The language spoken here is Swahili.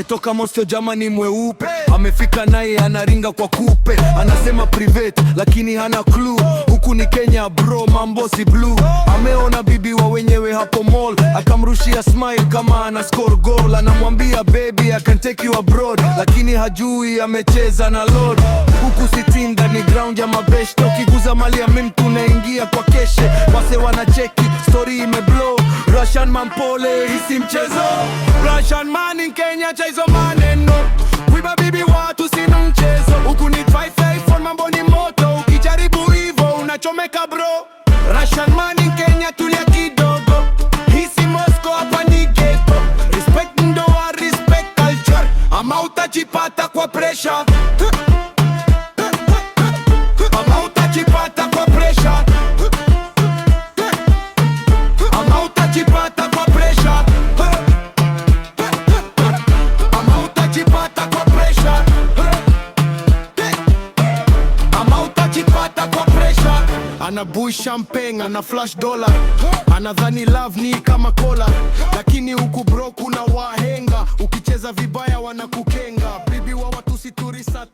ametoka Moscow jamani mweupe, amefika naye anaringa kwa kupe, anasema private lakini hana clue. Huku ni Kenya bro, mambo si blue. Ameona bibi wa wenyewe hapo mall, akamrushia smile kama ana score goal. Anamwambia baby I can take you abroad, lakini hajui amecheza na Lord. Huku sitini ndani ground ya mabeshto, ukiguza mali ya mimi tunaingia kwa keshe. Wase wanacheki story imeblow, Russian man pole hisi mchezo. Russian man in Kenya cha hizo maneno, kuiba bibi watu sina mchezo. Huku ni 5-5 mambo ni moto, ukijaribu hivyo unachomeka bro. Russian man in Kenya tulia kidogo, hisi Moscow hapa ni ghetto. Respect ndoa, respect culture, ama utajipata kwa pressure. Ama utajipata kwa pressure. Ama utajipata kwa pressure. Ama utajipata kwa pressure. Ama utajipata kwa pressure. Ana buy champagne, ana flash dollar, anadhani love ni kama cola, lakini huku bro kuna wahenga, ukicheza vibaya wanakukenga. Bibi wa watu si turisa